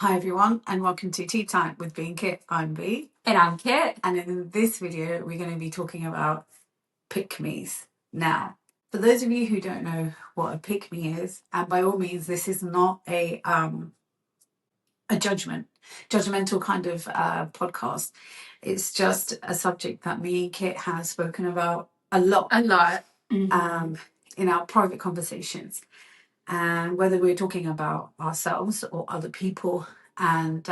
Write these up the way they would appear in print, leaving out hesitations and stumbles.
Hi everyone, and welcome to Tea Time with Being Kit. I'm B. And I'm Kit. And in this video, we're going to be talking about pick-me's. Now, for those of you who don't know what a pick-me is, and by all means, this is not a judgmental kind of podcast. It's just a subject that me and Kit have spoken about a lot. In our private conversations. And whether we're talking about ourselves or other people, and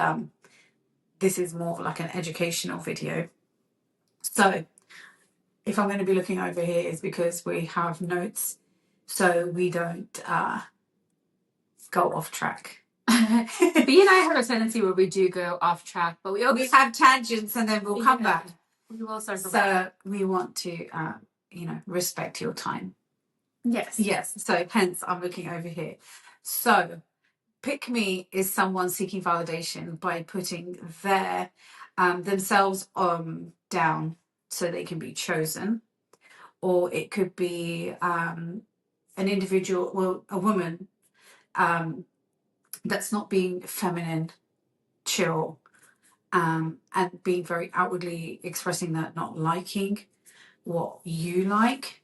this is more like an educational video. So if I'm going to be looking over here, it's because we have notes so we don't go off track. B and I have a tendency where we do go off track, but we have tangents and then we'll come back. We will circle back. So we want to, respect your time. Yes. So hence I'm looking over here. So pick me is someone seeking validation by putting their themselves down so they can be chosen, or it could be an individual, well, a woman that's not being feminine, chill, and being very outwardly expressing that not liking what you like.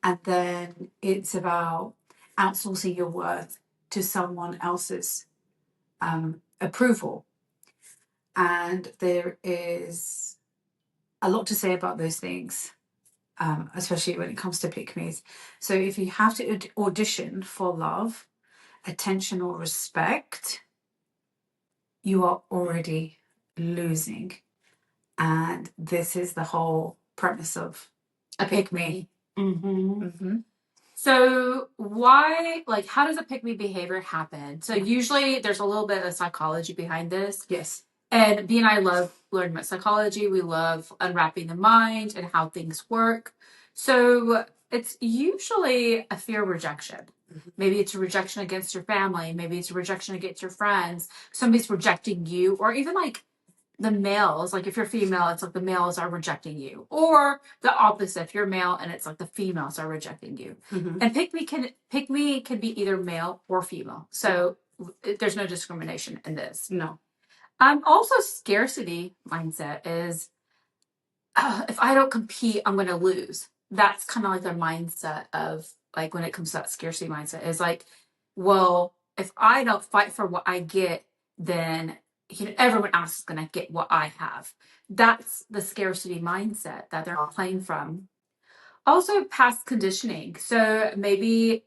And then it's about outsourcing your worth to someone else's approval. And there is a lot to say about those things, especially when it comes to pick-me's. So if you have to audition for love, attention, or respect, you are already losing. And this is the whole premise of a pick-me. So why, how does a pick-me behavior happen? So usually there's a little bit of psychology behind this. Yes. And B and I love learning about psychology. We love unwrapping the mind and how things work. So it's usually a fear of rejection. Maybe it's a rejection against your family. Maybe it's a rejection against your friends. Somebody's rejecting you, or even the males, if you're female, it's the males are rejecting you, or the opposite. If you're male and it's the females are rejecting you. And pick me can be either male or female. So there's no discrimination in this. No. Also scarcity mindset is, if I don't compete, I'm going to lose. That's kind of their mindset of when it comes to that scarcity mindset is well, if I don't fight for what I get, then everyone else is going to get what I have. That's the scarcity mindset that they're playing from. Also past conditioning. So maybe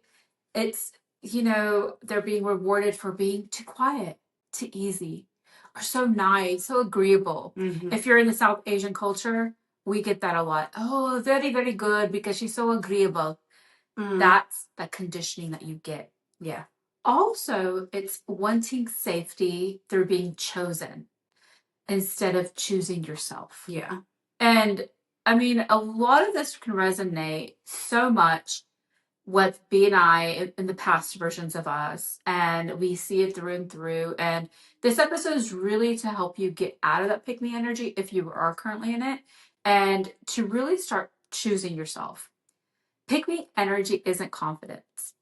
it's, they're being rewarded for being too quiet, too easy, or so nice, so agreeable. If you're in the South Asian culture, we get that a lot. Oh, very, very good because she's so agreeable. That's the conditioning that you get. Yeah. Also, it's wanting safety through being chosen instead of choosing yourself. Yeah. And I mean, a lot of this can resonate so much with B and I in the past versions of us, and we see it through and through. And this episode is really to help you get out of that pick-me energy if you are currently in it, and to really start choosing yourself. Pick-me energy isn't confidence.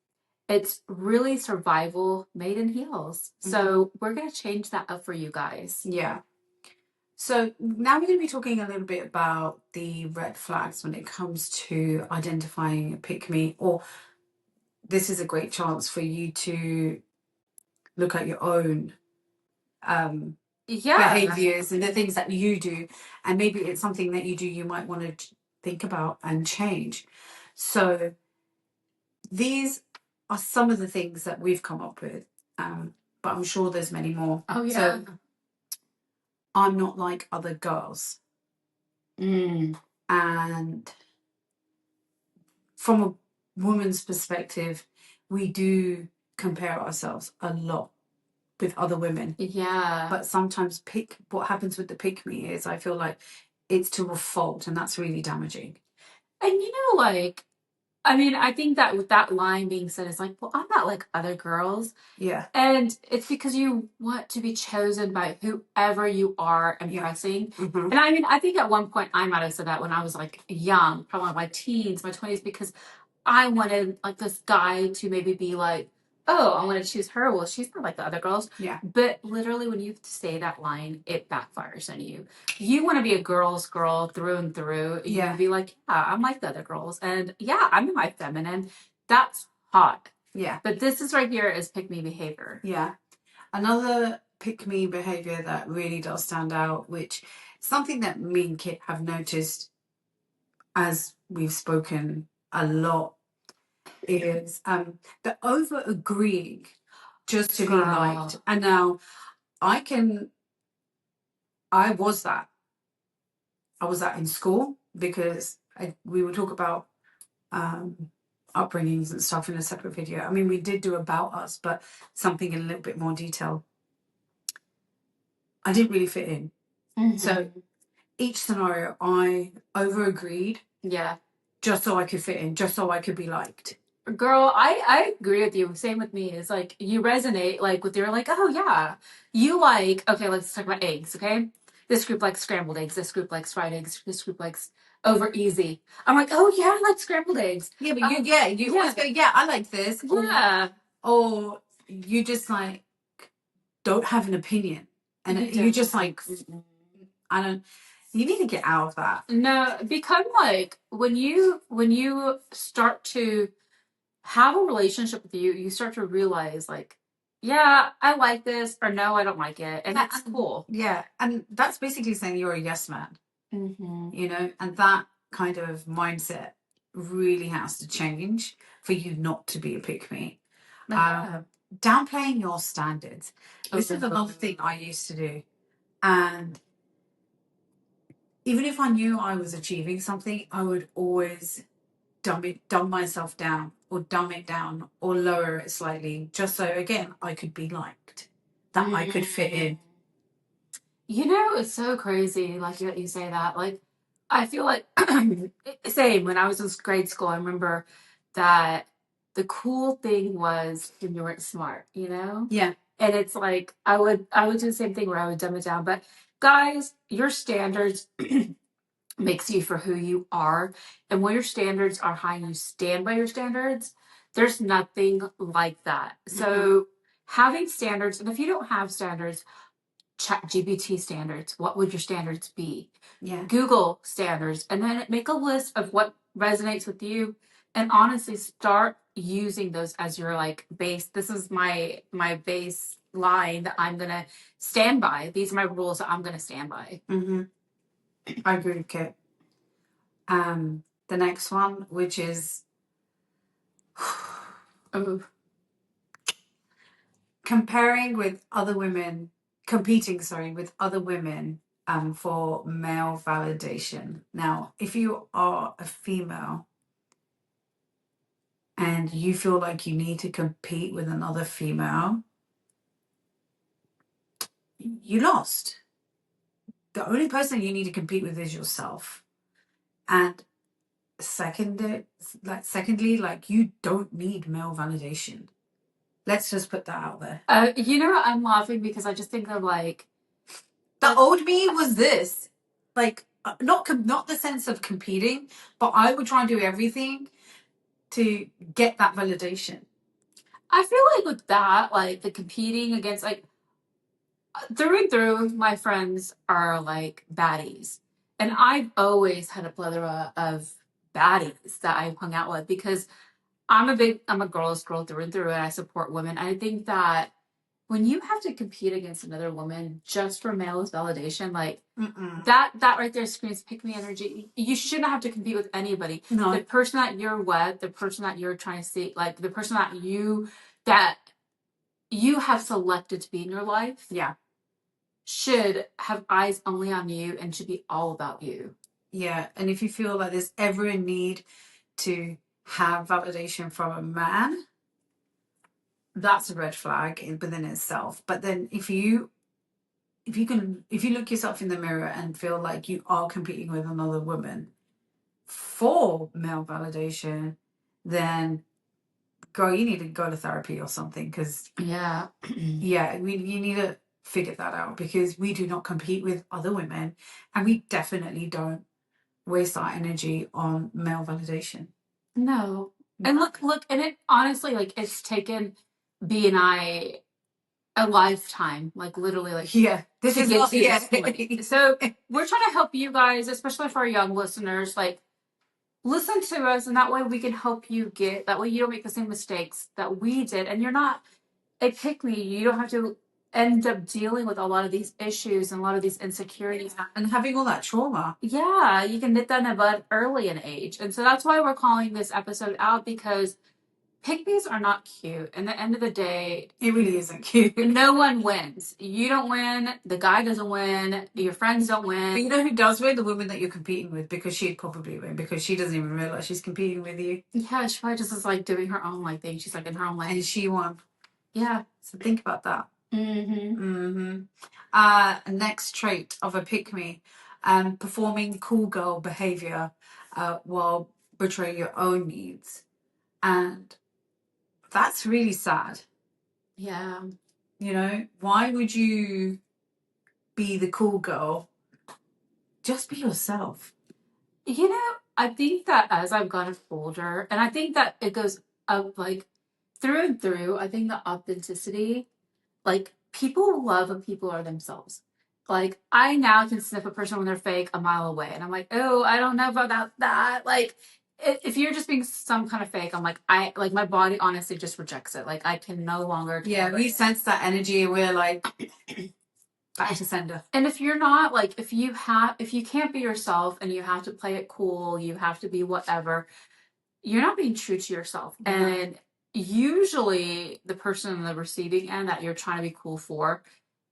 It's really survival made in heels. So we're going to change that up for you guys. Yeah. So now we're going to be talking a little bit about the red flags when it comes to identifying a pick-me, or this is a great chance for you to look at your own behaviors and the things that you do, and maybe it's something that you do you might want to think about and change. So these are some of the things that we've come up with, but I'm sure there's many more. Oh yeah. So I'm not like other girls. And from a woman's perspective, we do compare ourselves a lot with other women. Yeah. But sometimes what happens with the pick-me is I feel like it's to a fault, and that's really damaging. And I think that with that line being said, it's well, I'm not like other girls. Yeah. And it's because you want to be chosen by whoever you are impressing. And I think at one point I might have said that when I was young, probably my teens, my 20s, because I wanted this guy to maybe be oh, I'm going to choose her. Well, she's not like the other girls. Yeah. But literally, when you say that line, it backfires on you. You want to be a girl's girl through and through. You want to be like, yeah, I'm like the other girls. And yeah, I'm in my feminine. That's hot. Yeah. But this is right here is pick me behavior. Yeah. Another pick me behavior that really does stand out, which something that me and Kit have noticed as we've spoken a lot, is the over agreeing just to be liked. And now I was that in school, because we would talk about upbringings and stuff in a separate video. I mean, we did do about us, but something in a little bit more detail. I didn't really fit in. Mm-hmm. So each scenario I over agreed. Yeah. Just so I could fit in, just so I could be liked. Girl, I agree with you. Same with me. It's like you resonate like with your like, oh yeah. You like, okay, let's talk about eggs, okay? This group likes scrambled eggs, this group likes fried eggs, this group likes over easy. I'm like, oh yeah, I like scrambled eggs. Yeah, but you always go, yeah, I like this. Yeah. Or you just like don't have an opinion. And you just like, you need to get out of that. No, become like when you start to have a relationship with you start to realize like, yeah, I like this, or no, I don't like it. And that's cool. Yeah. And that's basically saying you're a yes man. Mm-hmm. You know, and that kind of mindset really has to change for you not to be a pick me. Downplaying your standards. This is another thing I used to do. And even if I knew I was achieving something, I would always dumb myself down, or dumb it down, or lower it slightly, just so again I could be liked, that I could fit in. You know, it's so crazy like you say that. Like I feel like same when I was in grade school, I remember that the cool thing was when you weren't smart, you know? Yeah. And it's like I would do the same thing where I would dumb it down. But guys, your standards makes you for who you are. And when your standards are high and you stand by your standards, there's nothing like that. Mm-hmm. So having standards, and if you don't have standards, ChatGPT standards, what would your standards be? Yeah. Google standards, and then make a list of what resonates with you, and honestly start using those as your like base. This is my base line that I'm gonna stand by. These are my rules that I'm gonna stand by. Mm-hmm. I agree with Kit. The next one, which is competing with other women for male validation. Now, if you are a female and you feel like you need to compete with another female, you lost. The only person you need to compete with is yourself. And secondly, like you don't need male validation. Let's just put that out there. You know, I'm laughing because I just think of like the old me was this, like not the sense of competing, but I would try and do everything to get that validation. I feel like with that, like the competing against, like through and through, my friends are like baddies, and I've always had a plethora of baddies that I've hung out with because I'm a girl's girl through and through, and I support women. I think that when you have to compete against another woman just for male's validation, like that right there screams pick me energy. You shouldn't have to compete with anybody. No. The person that you're with, the person that you're trying to see, like the person that you have selected to be in your life, yeah, should have eyes only on you and should be all about you. Yeah, and if you feel like there's ever a need to have validation from a man, that's a red flag within itself. But then if you look yourself in the mirror and feel like you are competing with another woman for male validation, then girl, you need to go to therapy or something, because you need to figure that out, because we do not compete with other women, and we definitely don't waste our energy on male validation. No. And look, and it honestly, like, it's taken B and I a lifetime, like literally, like this to is get not to this point. So we're trying to help you guys, especially for our young listeners, like listen to us, and that way we can help you get. That way you don't make the same mistakes that we did, and you're not a pick me. You don't have to end up dealing with a lot of these issues and a lot of these insecurities and having all that trauma. Yeah, you can nip that in the bud early in age, and so that's why we're calling this episode out, because pick-me's are not cute. And at the end of the day, it really isn't cute. No one wins. You don't win. The guy doesn't win. Your friends don't win. But you know who does win? The woman that you're competing with, because she'd probably win, because she doesn't even realize she's competing with you. Yeah, she probably just is like doing her own like thing. She's like in her own lane. And she won. Yeah. So think about that. Next trait of a pick-me, performing cool girl behavior while betraying your own needs. And that's really sad. Yeah. You know, why would you be the cool girl? Just be yourself. You know, I think that as I've gotten older, and I think that it goes up like through and through, I think the authenticity, like people love when people are themselves. Like I now can sniff a person when they're fake a mile away, and I'm like, oh, I don't know about that. Like if you're just being some kind of fake, I'm like, my body honestly just rejects it. Like I can no longer. Yeah, we sense that energy, and we're like, back to sender. And if you're not like, if you can't be yourself and you have to play it cool, you have to be whatever, you're not being true to yourself. No. And usually the person on the receiving end that you're trying to be cool for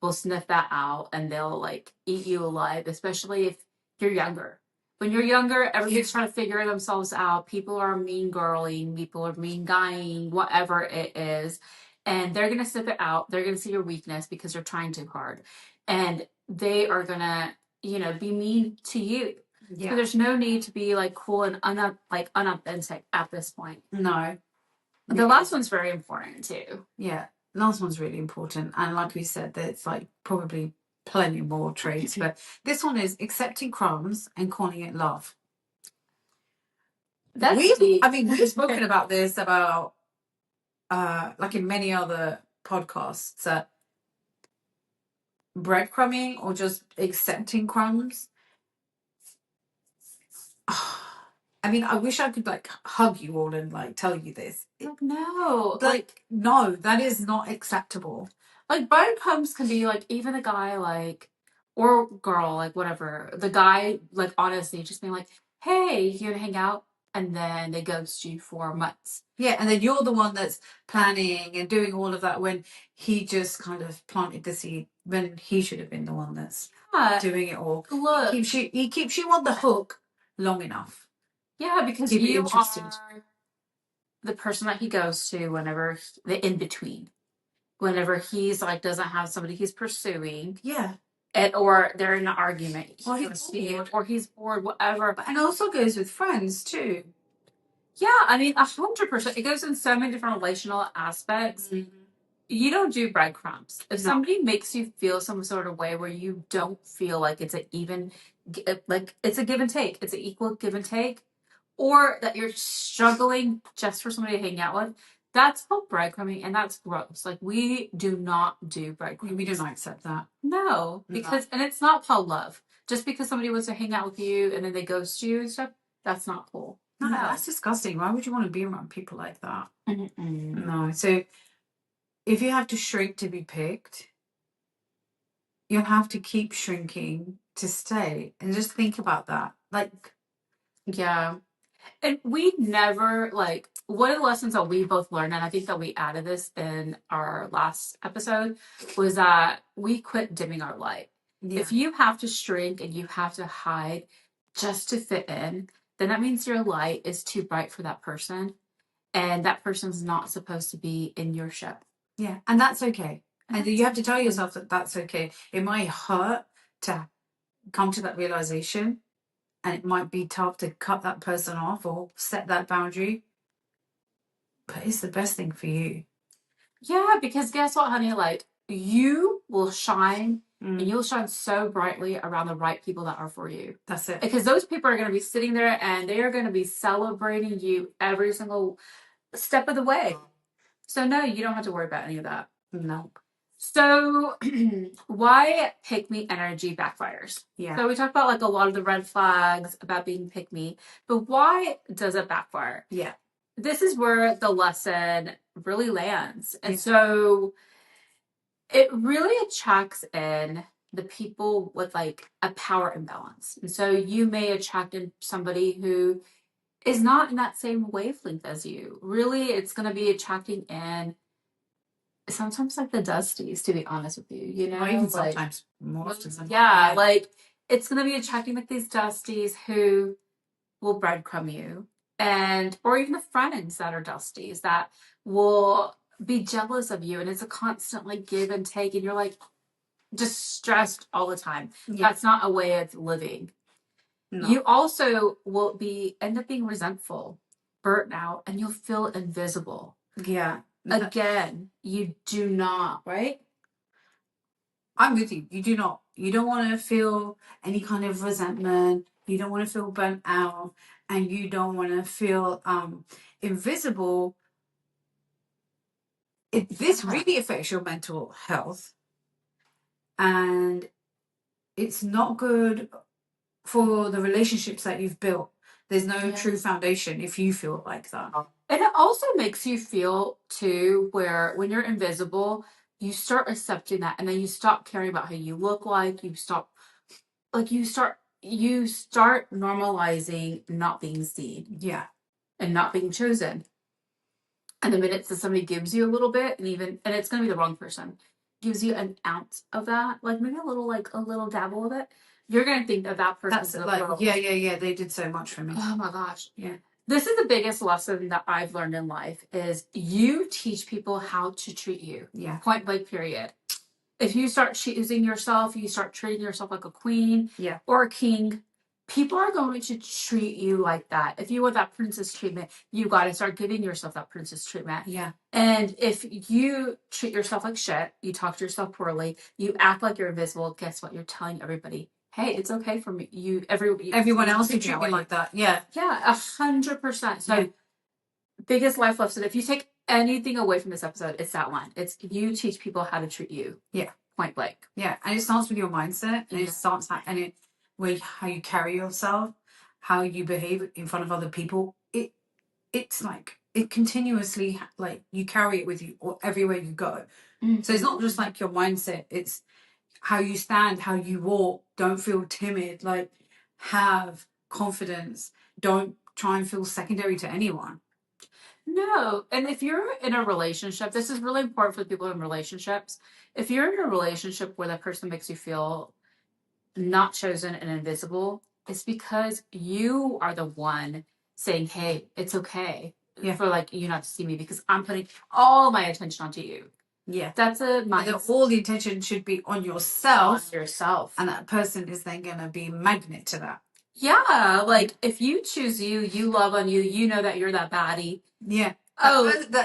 will sniff that out and they'll like eat you alive, especially if you're younger. When you're younger, everybody's trying to figure themselves out. People are mean girling, people are mean guying, whatever it is. And they're going to sniff it out. They're going to see your weakness because you're trying too hard. And they are going to, be mean to you. Yeah. So there's no need to be like cool and unauthentic at this point. No. The last one's very important too. Yeah. Last one's really important. And like we said, there's like probably plenty more traits, but this one is accepting crumbs and calling it love. We've spoken about this about like in many other podcasts, breadcrumbing or just accepting crumbs. I mean, I wish I could like hug you all and like tell you this. No, no, that is not acceptable. Like breadcrumbs can be like even a guy like or girl like whatever. The guy like honestly just being like, "Hey, you gonna hang out?" And then they ghost you for months. Yeah, and then you're the one that's planning and doing all of that when he just kind of planted the seed when he should have been the one that's doing it all. Look, he keeps you on the hook long enough. Yeah, because you are the person that he goes to whenever the in between, whenever he's like doesn't have somebody he's pursuing. Yeah. Or they're in an argument. Or he's bored, whatever. And also goes with friends too. Yeah, I mean 100%. It goes in so many different relational aspects. Mm-hmm. You don't do breadcrumbs. If somebody makes you feel some sort of way where you don't feel like it's it's a give and take, it's an equal give and take, or that you're struggling just for somebody to hang out with, that's called breadcrumbing, and that's gross. Like, we do not do breadcrumbing. We do not accept that. No, because, and it's not called love. Just because somebody wants to hang out with you and then they ghost you and stuff, that's not cool. No, that's disgusting. Why would you want to be around people like that? Mm-mm. No. So, if you have to shrink to be picked, you'll have to keep shrinking to stay. And just think about that. Like, yeah. And we never, like, one of the lessons that we both learned, and I think that we added this in our last episode, was that we quit dimming our light. Yeah. If you have to shrink and you have to hide just to fit in, then that means your light is too bright for that person. And that person's not supposed to be in your ship. Yeah, and that's okay. And you have to tell yourself that that's okay. It might hurt to come to that realization. And it might be tough to cut that person off or set that boundary. But it's the best thing for you. Yeah, because guess what, honey? Like, you will shine and you'll shine so brightly around the right people that are for you. That's it. Because those people are going to be sitting there and they are going to be celebrating you every single step of the way. So no, you don't have to worry about any of that. No. So why pick me energy backfires? Yeah. So we talked about like a lot of the red flags about being pick me, but why does it backfire? Yeah. This is where the lesson really lands. And Yeah. so it really attracts in the people with like a power imbalance. And so you may attract in somebody who is not in that same wavelength as you. Really, it's going to be attracting in sometimes like the dusties, to be honest with you, you know? Or even like, sometimes more often than yeah, like it's going to be attracting like these dusties who will breadcrumb you, and or even the friends that are dusties that will be jealous of you, and it's a constant like give and take, and you're like just stressed all the time. Yeah. That's not a way of living. No. You also will be end up being resentful, burnt out, and you'll feel invisible. Yeah. Again, you do not, right? I'm with you. You do not. You don't want to feel any kind of resentment. You don't want to feel burnt out, and you don't want to feel invisible. This really affects your mental health, and it's not good for the relationships that you've built. There's no true foundation if you feel like that. And it also makes you feel too, where when you're invisible, you start accepting that, and then you stop caring about how you look like. You stop, like you start normalizing not being seen. Yeah. And not being chosen. And the minute that somebody gives you a little bit, and it's going to be the wrong person, gives you an ounce of that, like maybe a little dabble of it, you're going to think that person's yeah. They did so much for me. Oh my gosh. Yeah. This is the biggest lesson that I've learned in life is you teach people how to treat you. Yeah. Point blank, period. If you start choosing yourself, you start treating yourself like a queen or a king, people are going to treat you like that. If you want that princess treatment, you got to start giving yourself that princess treatment. Yeah. And if you treat yourself like shit, you talk to yourself poorly, you act like you're invisible, guess what? You're telling everybody, hey, it's okay for me. Everyone else to treat me like that. Yeah. Yeah, 100%. So biggest life lesson, if you take anything away from this episode, it's that one. It's you teach people how to treat you. Yeah. Point blank. Yeah. And it starts with your mindset, and it starts with how you carry yourself, how you behave in front of other people. It's like it continuously, like you carry it with you everywhere you go. Mm-hmm. So it's not just like your mindset, it's how you stand, how you walk. Don't feel timid, like have confidence. Don't try and feel secondary to anyone. No. And if you're in a relationship, this is really important for the people in relationships. If you're in a relationship where that person makes you feel not chosen and invisible, it's because you are the one saying, hey, it's okay for like you not to see me because I'm putting all my attention onto you. Yeah. That's a mindset. All the attention should be on yourself. On yourself. And that person is then going to be a magnet to that. Yeah. Like if you choose you love on you, you know that you're that baddie. Yeah.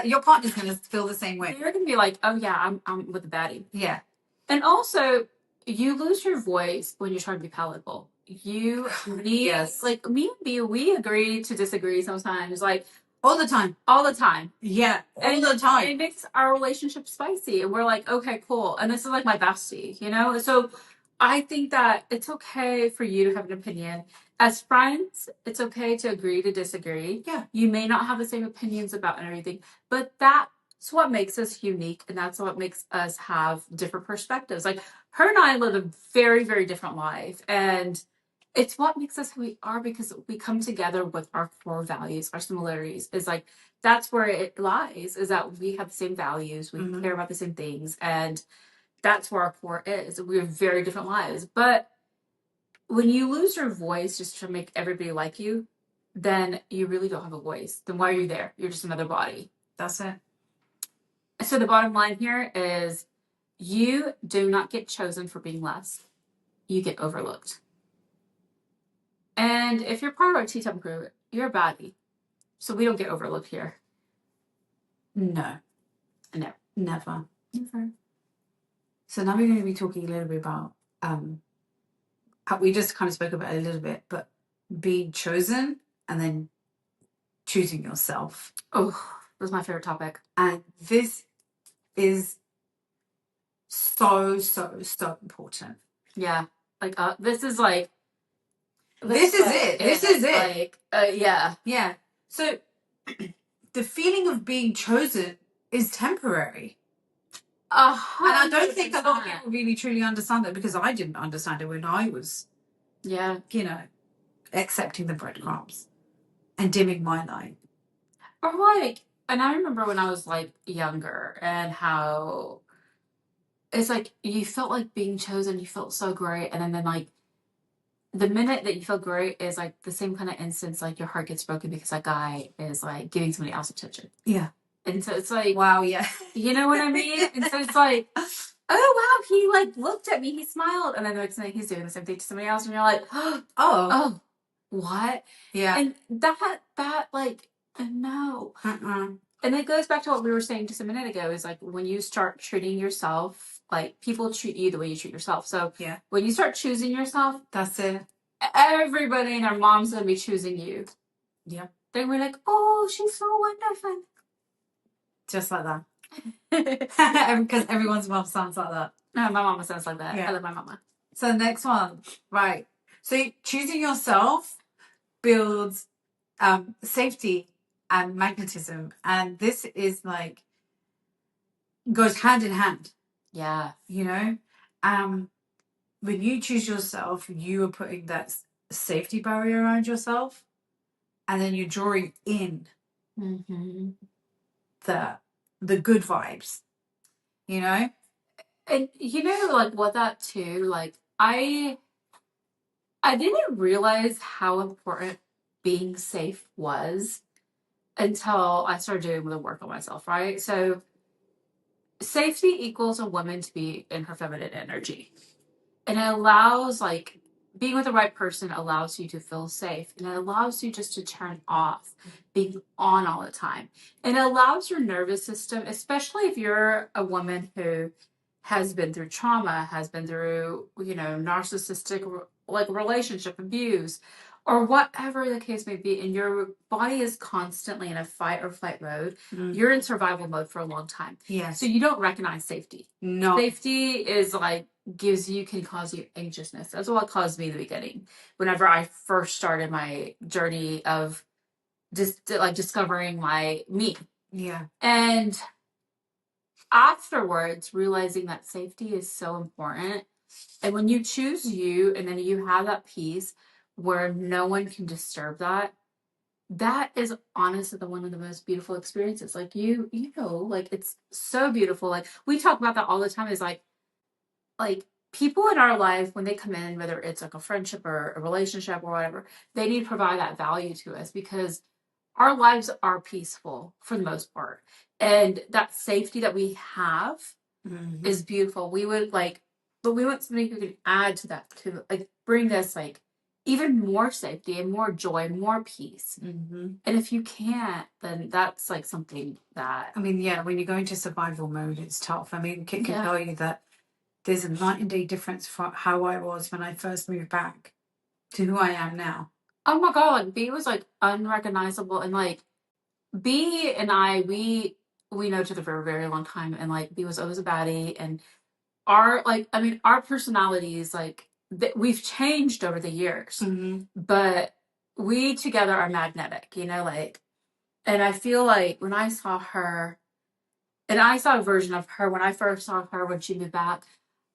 Your partner's going to feel the same way. You're going to be like, oh yeah, I'm with the baddie. Yeah. And also, you lose your voice when you're trying to be palatable. You need, like me and B, we agree to disagree sometimes. Like, all the time. All the time. Yeah. All the time. It makes our relationship spicy. And we're like, okay, cool. And this is like my bestie, you know? So I think that it's okay for you to have an opinion. As friends, it's okay to agree to disagree. Yeah. You may not have the same opinions about everything, but that's what makes us unique. And that's what makes us have different perspectives. Like her and I live a very, very different life. And it's what makes us who we are because we come together with our core values, our similarities. Is like that's where it lies. Is that we have the same values, we care about the same things, and that's where our core is. We have very different lives, but when you lose your voice just to make everybody like you, then you really don't have a voice. Then why are you there? You're just another body. That's it. So the bottom line here is you do not get chosen for being less. You get overlooked. And if you're part of our T-Time crew, you're a baddie. So we don't get overlooked here. No. No. Never. Never. So now we're going to be talking a little bit about, how we just kind of spoke about it a little bit, but being chosen and then choosing yourself. Oh, was my favorite topic. And this is so important. Yeah. Like, this is like... This is it. This is it. Like, yeah. Yeah. So, the feeling of being chosen is temporary. And I don't think a lot of people really truly understand that, because I didn't understand it when I was, accepting the breadcrumbs and dimming my light. Or like, and I remember when I was like younger and how it's like you felt like being chosen, you felt so great, and then like the minute that you feel great is like the same kind of instance, like your heart gets broken because that guy is like giving somebody else attention. Yeah. And so it's like, wow, yeah. You know what I mean? And so it's like, oh wow, he like looked at me, he smiled, and then the next thing he's doing the same thing to somebody else, and you're like, oh, what? Yeah. And that like, no. And it goes back to what we were saying just a minute ago, is like when you start treating yourself, like people treat you the way you treat yourself. So yeah, when you start choosing yourself, that's it. Everybody and their mom's gonna be choosing you. Yeah. They were like, oh, she's so wonderful. Just like that. Because everyone's mom sounds like that. No, my mama sounds like that. Yeah. I love my mama. So the next one, right. So choosing yourself builds safety and magnetism. And this is like, goes hand in hand. Yeah. You know? When you choose yourself, you are putting that safety barrier around yourself. And then you're drawing in the good vibes, you know? And you know, like what that too, like I didn't realize how important being safe was until I started doing the work on myself, right? So safety equals a woman to be in her feminine energy. And it allows, like, being with the right person allows you to feel safe. And it allows you just to turn off being on all the time. And it allows your nervous system, especially if you're a woman who has been through trauma, has been through, narcissistic, like, relationship abuse, or whatever the case may be, and your body is constantly in a fight or flight mode, you're in survival mode for a long time. Yeah. So you don't recognize safety. No. Safety is like, can cause you anxiousness. That's what caused me in the beginning. Whenever I first started my journey of just like discovering my me. Yeah. And afterwards, realizing that safety is so important. And when you choose you, and then you have that peace where no one can disturb that, that is honestly one of the most beautiful experiences. Like like it's so beautiful. Like we talk about that all the time, is like people in our life, when they come in, whether it's like a friendship or a relationship or whatever, they need to provide that value to us, because our lives are peaceful for the most part. And that safety that we have is beautiful. We would but we want somebody who can add to that, to like bring us like even more safety and more joy and more peace. And if you can't, then that's like something that, I mean, yeah, when you go into survival mode, it's tough. I mean, Kit can tell you that there's a night and day difference from how I was when I first moved back to who I am now. Oh my God, like B was like unrecognizable, and like B and I, we know each other for a very long time, and like B was always a baddie, and our personalities, like we've changed over the years, but we together are magnetic, like, and I feel like when I saw her, and I saw a version of her when I first saw her when she moved back,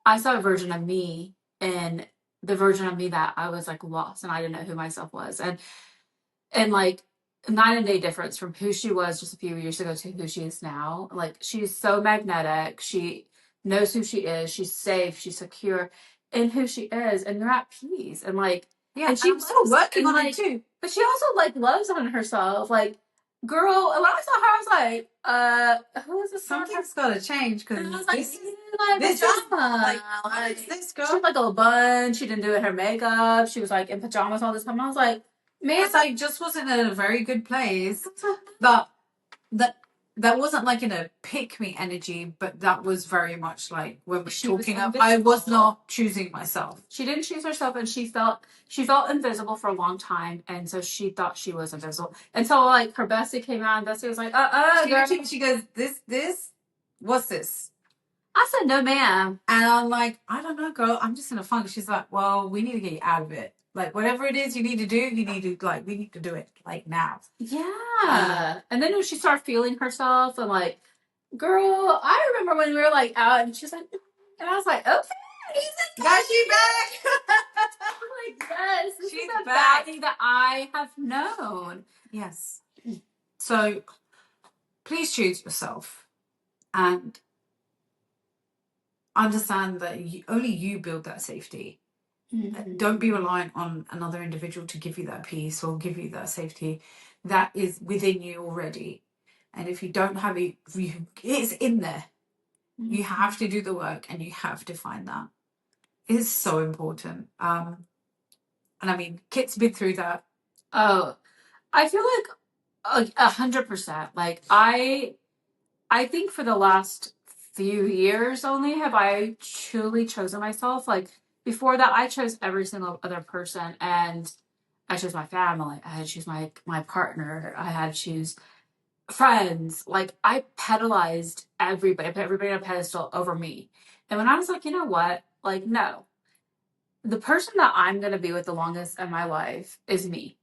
I saw a version of me, and the version of me that I was like lost and I didn't know who myself was. And like night and day difference from who she was just a few years ago to who she is now. Like she's so magnetic. She knows who she is. She's safe. She's secure in who she is, and they're at peace. And like, yeah, and she's still working on it too. But she also like loves on herself. Like, girl, when I saw her, I was like, who is this? Something's got to change, because I was like, this is like, what is this, girl? She had like a bun. She didn't do her makeup. She was like in pajamas all this time. I was like, man, I just wasn't in a very good place. But that wasn't like in a pick me energy, but that was very much like when we're She was talking up, invisible. I was not choosing myself. She didn't choose herself, and she felt invisible for a long time, and so she thought she was invisible. And so like her bestie came out, and bestie was like, girl. She goes, this, what's this? I said, no, ma'am. And I'm like, I don't know, girl. I'm just in a funk. She's like, well, we need to get you out of it. Like, whatever it is you need to do, we need to do it, like, now. Yeah. And then when she started feeling herself, and like, girl, I remember when we were like out, and she's like, and I was like, okay. Got she back. I'm like, yes, this She's is a back. Valley that I have known. Yes. So please choose yourself and understand that only you build that safety. Mm-hmm. Don't be reliant on another individual to give you that peace or give you that safety. That is within you already. And if you don't have it, it's in there. Mm-hmm. You have to do the work and you have to find that. It's so important. And I mean, Kit's been through that. Oh, I feel like 100%. Like I think for the last few years only have I truly chosen myself. Like before that, I chose every single other person, and I chose my family. I had to choose my partner. I had to choose friends. Like I pedalized everybody. I put everybody on a pedestal over me. And when I was like, you know what? Like, no. The person that I'm going to be with the longest in my life is me.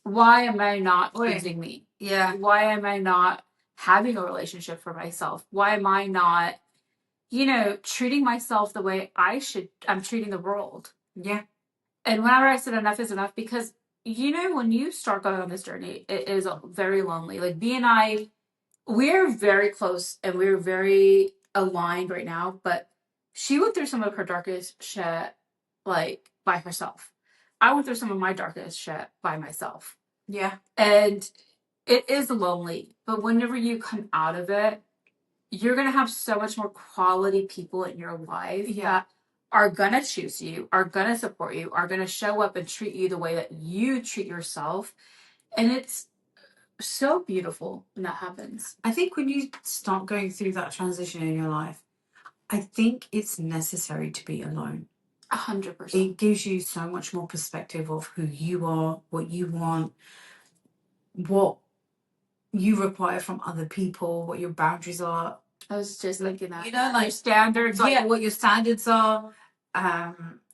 Why am I not choosing me? Yeah. Why am I not having a relationship for myself? Why am I not, treating myself the way I'm treating the world? Yeah. And whenever I said enough is enough, because, when you start going on this journey, it is very lonely. Like B and I, we're very close and we're very aligned right now, but she went through some of her darkest shit, like, by herself. I went through some of my darkest shit by myself. Yeah. And it is lonely, but whenever you come out of it, you're going to have so much more quality people in your life that are going to choose you, are going to support you, are going to show up and treat you the way that you treat yourself. And it's so beautiful when that happens. I think when you start going through that transition in your life, I think it's necessary to be alone. 100%. It gives you so much more perspective of who you are, what you want, what you require from other people, what your boundaries are. I was just thinking that. Like your standards, like what your standards are.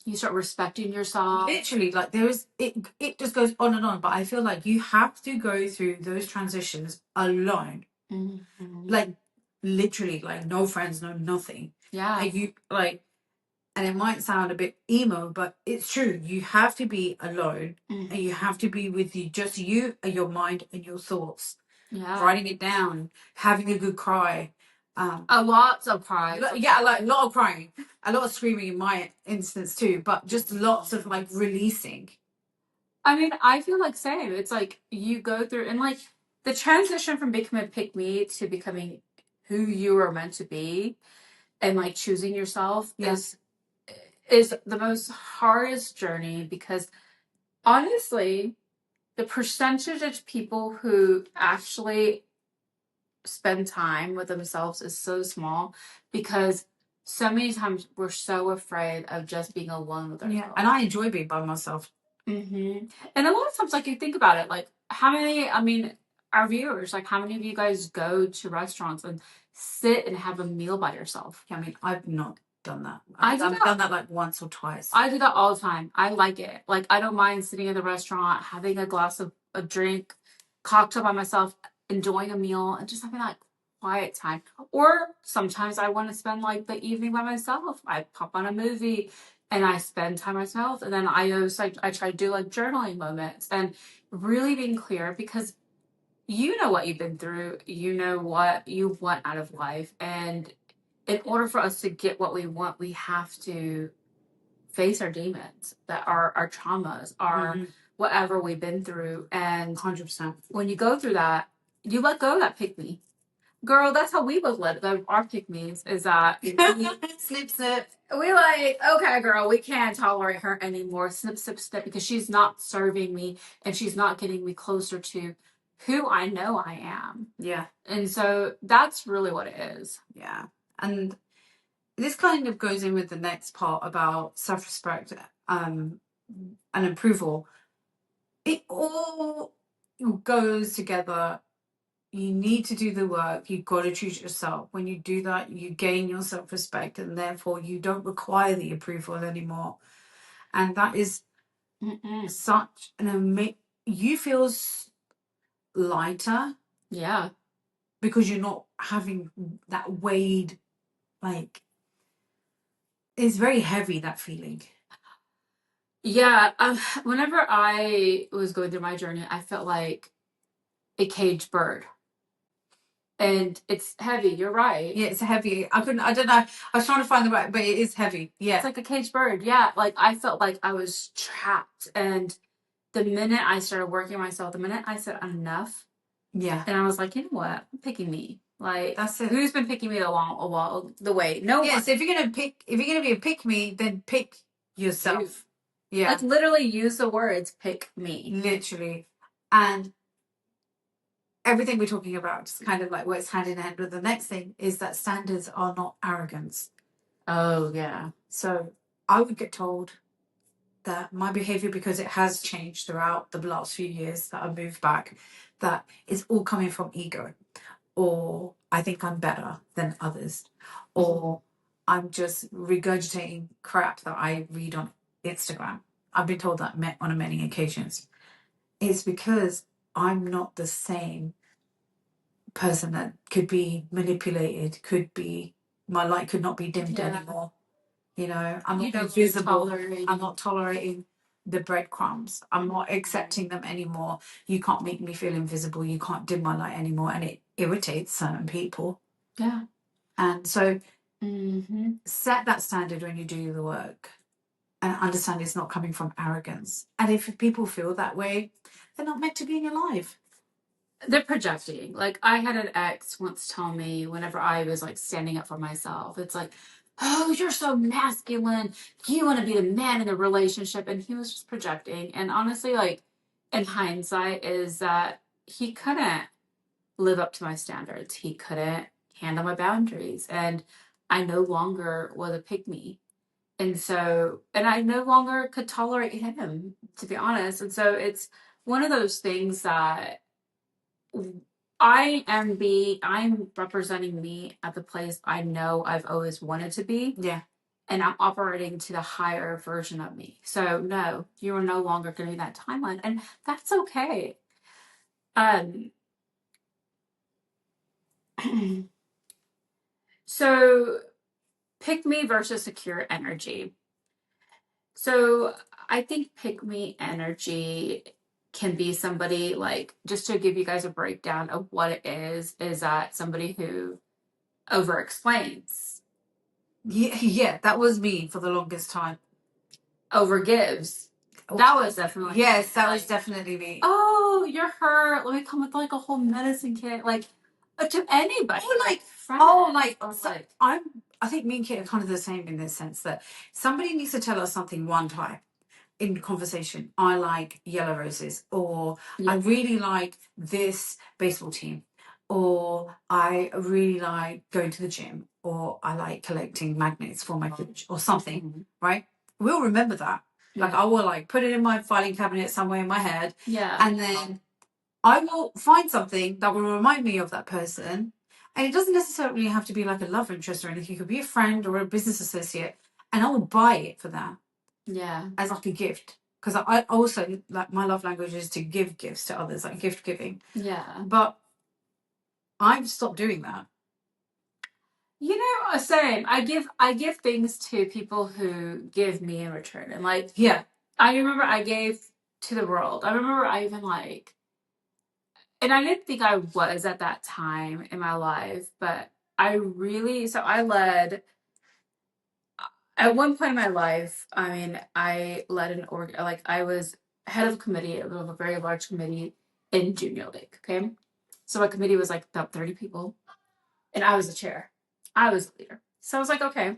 You start respecting yourself. Literally, like it just goes on and on. But I feel like you have to go through those transitions alone. Mm-hmm. Like literally, like no friends, no nothing. Yeah. And it might sound a bit emo, but it's true. You have to be alone, and you have to be with just you and your mind and your thoughts. Yeah. Writing it down, having a good cry. A lot of crying. Yeah, like a lot of crying. A lot of screaming in my instance too, but just lots of like releasing. I mean, I feel like same. It's like you go through, and like the transition from becoming a pick me to becoming who you are meant to be and like choosing yourself is the most hardest journey, because honestly, the percentage of people who actually spend time with themselves is so small, because so many times we're so afraid of just being alone with ourselves. Yeah, and I enjoy being by myself. Mm-hmm. And a lot of times, like, you think about it, like, our viewers, like, how many of you guys go to restaurants and sit and have a meal by yourself? Yeah, I mean, I've not done that. I've done that like once or twice. I do that all the time. I like it. Like, I don't mind sitting at the restaurant, having a glass of a drink, cocktail by myself, enjoying a meal, and just having that quiet time. Or sometimes I want to spend like the evening by myself. I pop on a movie and I spend time myself. And then I try to do like journaling moments and really being clear, because you know what you've been through, you know what you want out of life. And in order for us to get what we want, we have to face our demons, that are our traumas, our whatever we've been through. And 100%. When you go through that, you let go of that pick me. Girl, that's how we both let go of our pick me's, is that snip, snip. We like, okay, girl, we can't tolerate her anymore. Snip, snip, snip, because she's not serving me and she's not getting me closer to who I know I am. Yeah. And so that's really what it is. Yeah. And this kind of goes in with the next part about self-respect and approval. It all goes together. You need to do the work. You've got to choose yourself. When you do that, you gain your self-respect, and therefore you don't require the approval anymore. And that is such an amazing. You feel lighter. Yeah. Because you're not having that weighed, like, it's very heavy, that feeling. Yeah. Whenever I was going through my journey, I felt like a caged bird. And it's heavy. You're right. Yeah, it's heavy. I don't know. I was trying to find the right, but it is heavy. Yeah. It's like a caged bird. Yeah. Like I felt like I was trapped. And the minute I started working myself, the minute I said enough. Yeah. And I was like, you know what? I'm picking me. Like, that's it. Who's been picking me the way? No one. Yeah, so if you're gonna be a pick me, then pick yourself. Yeah. Like literally use the words pick me. Literally. And everything we're talking about just kind of like works hand in hand with the next thing is that standards are not arrogance. Oh yeah. So I would get told that my behavior, because it has changed throughout the last few years that I moved back, that it's all coming from ego, or I think I'm better than others, or I'm just regurgitating crap that I read on Instagram. I've been told that on many occasions. It's because I'm not the same person that could be manipulated, my light could not be dimmed anymore. You know, I'm not invisible. I'm not tolerating the breadcrumbs. I'm not accepting them anymore. You can't make me feel invisible. You can't dim my light anymore. And it irritates certain people. Yeah. And so set that standard when you do the work and understand it's not coming from arrogance. And if people feel that way, they're not meant to be in your life. They're projecting. Like I had an ex once tell me whenever I was like standing up for myself, it's like, oh, you're so masculine. You want to be the man in the relationship. And he was just projecting. And honestly, like in hindsight, is that he couldn't live up to my standards. He couldn't handle my boundaries. And I no longer was a pick me. And so, and I no longer could tolerate him, to be honest. And so it's one of those things that I'm representing me at the place I know I've always wanted to be. Yeah. And I'm operating to the higher version of me. So no, you are no longer getting that timeline. And that's okay. So pick me versus secure energy. So I think pick me energy can be somebody, like, just to give you guys a breakdown of what it is that somebody who over explains. Yeah, that was me for the longest time. Over gives. That was definitely yes, that was definitely me. Oh, you're hurt. Let me come with like a whole medicine kit, like to anybody. Or like, I think me and Kit are kind of the same in this sense that somebody needs to tell us something one time in conversation. I like yellow roses, or I really like this baseball team, or I really like going to the gym, or I like collecting magnets for my fridge or something, right? We'll remember that. Like I will like put it in my filing cabinet somewhere in my head. Yeah. And then I will find something that will remind me of that person. And it doesn't necessarily have to be like a love interest or anything. It could be a friend or a business associate. And I will buy it for that. Yeah. As like a gift. Because I also, like, my love language is to give gifts to others, like gift giving. Yeah. But I've stopped doing that. You know, same. I give things to people who give me in return. And like, yeah. I remember I gave to the world. I remember I even like, and I didn't think I was at that time in my life, but I led, at one point in my life, I mean, I led I was head of a committee of a very large committee in Junior League, okay? So my committee was like about 30 people, and I was the chair. I was the leader. So I was like, okay.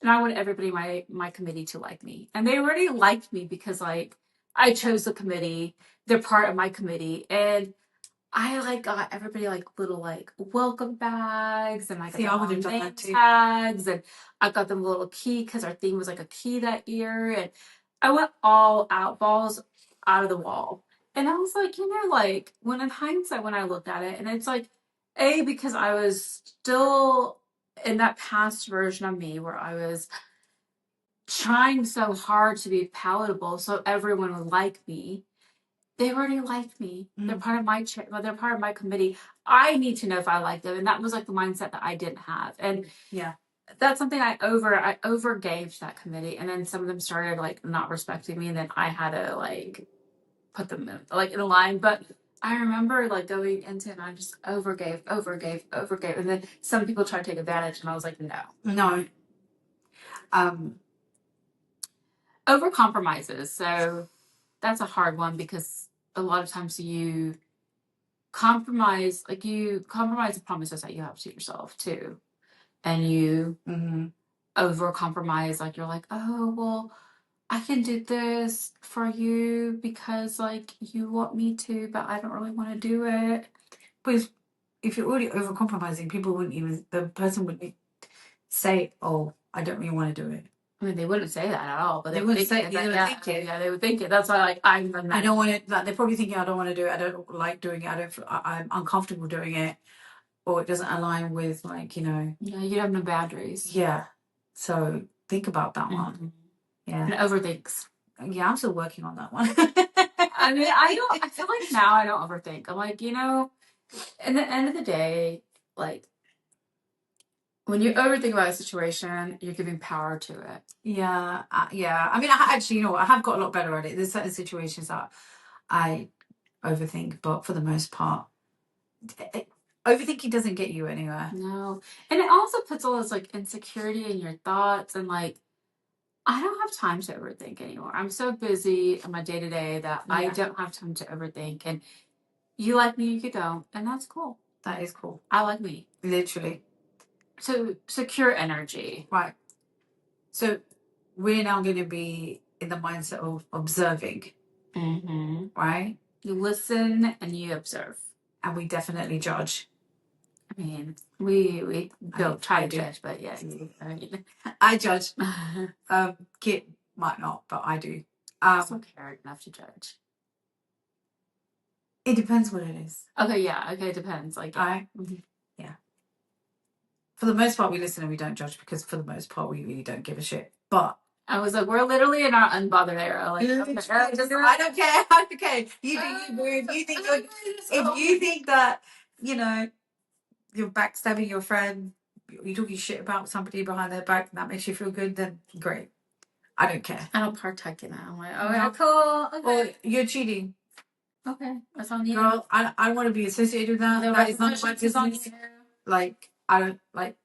And I wanted everybody in my committee to like me. And they already liked me because, like, I chose the committee. They're part of my committee. And I like got everybody like little like welcome bags, and I got See, I them would have all done name that too. tags, and I got them a little key because our theme was like a key that year, and I went all out, balls out of the wall. And I was like, like when in hindsight, when I looked at it, and it's like, because I was still in that past version of me where I was trying so hard to be palatable so everyone would like me. They already like me. They're part of my they're part of my committee. I need to know if I like them, and that was like the mindset that I didn't have. And Yeah. that's something I overgave to that committee, and then some of them started like not respecting me, and then I had to like put them in a line. But I remember like going into it, and I just overgave, and then some people tried to take advantage, and I was like, No. Over compromises. So that's a hard one because a lot of times you compromise the promises that you have to yourself too, and you over compromise, like you're like, oh well, I can do this for you because like you want me to, but I don't really want to do it. But if you're already over compromising, the person wouldn't say, oh, I don't really want to do it. I mean, they wouldn't say that at all, but they would say, they would think it. Yeah, they would think it. That's why, like, I don't want it. Like, they're probably thinking, I don't want to do it. I don't like doing it. I'm uncomfortable doing it, or it doesn't align with, like, Yeah, you have no boundaries. Yeah. So think about that one. Yeah. And overthinks. Yeah, I'm still working on that one. I mean, I feel like now I don't overthink. I'm like, in the end of the day, like, when you overthink about a situation, you're giving power to it. Yeah. Yeah. I mean, I actually, I have got a lot better at it. There's certain situations that I overthink, but for the most part, overthinking doesn't get you anywhere. No. And it also puts all this like insecurity in your thoughts, and like, I don't have time to overthink anymore. I'm so busy in my day to day that I don't have time to overthink. And you like me, you don't, and that's cool. That is cool. I like me. Literally. So secure energy. Right. So we're now going to be in the mindset of observing. Right? You listen and you observe. And we definitely judge. I mean, we don't try to judge, but yeah. I mean, I judge. Kit might not, but I do. I don't care enough to judge. It depends what it is. Okay, yeah. Okay, it depends. Like, yeah. For the most part, we listen and we don't judge because for the most part, we really don't give a shit. But I was like, we're literally in our unbothered era. Like, I don't care. I don't care. You do you. If you think that you're backstabbing your friend, you're talking shit about somebody behind their back, and that makes you feel good, then great. I don't care. I don't partake in that. I'm like, oh, yeah, cool. Okay. Or you're cheating. Okay, that's on you. Girl, I don't want to be associated with that. That is not my business. Like, I don't like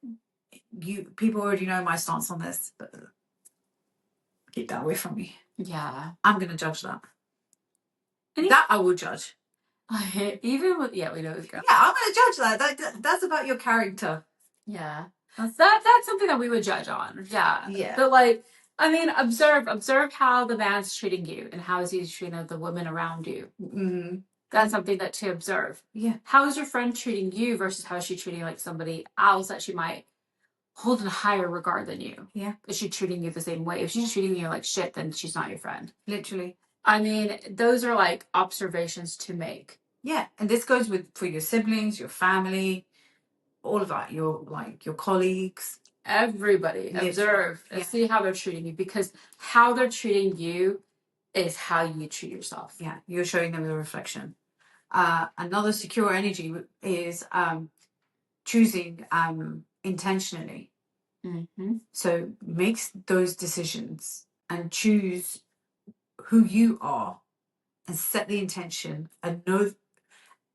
you. People already know my stance on this, but keep that away from me. Yeah, I'm gonna judge that. That I will judge. Even with we know it's girl. Yeah, I'm gonna judge that. That's about your character. Yeah, that's something that we would judge on. Yeah, yeah. But like, I mean, observe how the man's treating you and how is he treating the women around you. That's something that to observe. Yeah. How is your friend treating you versus how is she treating like somebody else that she might hold in higher regard than you? Yeah. Is she treating you the same way? If she's treating you like shit, then she's not your friend. Literally. I mean, those are like observations to make. Yeah, and this goes for your siblings, your family, all of that. Your colleagues. Everybody observe and see how they're treating you, because how they're treating you is how you treat yourself. Yeah, you're showing them the reflection. Another secure energy is choosing intentionally. So make those decisions and choose who you are and set the intention and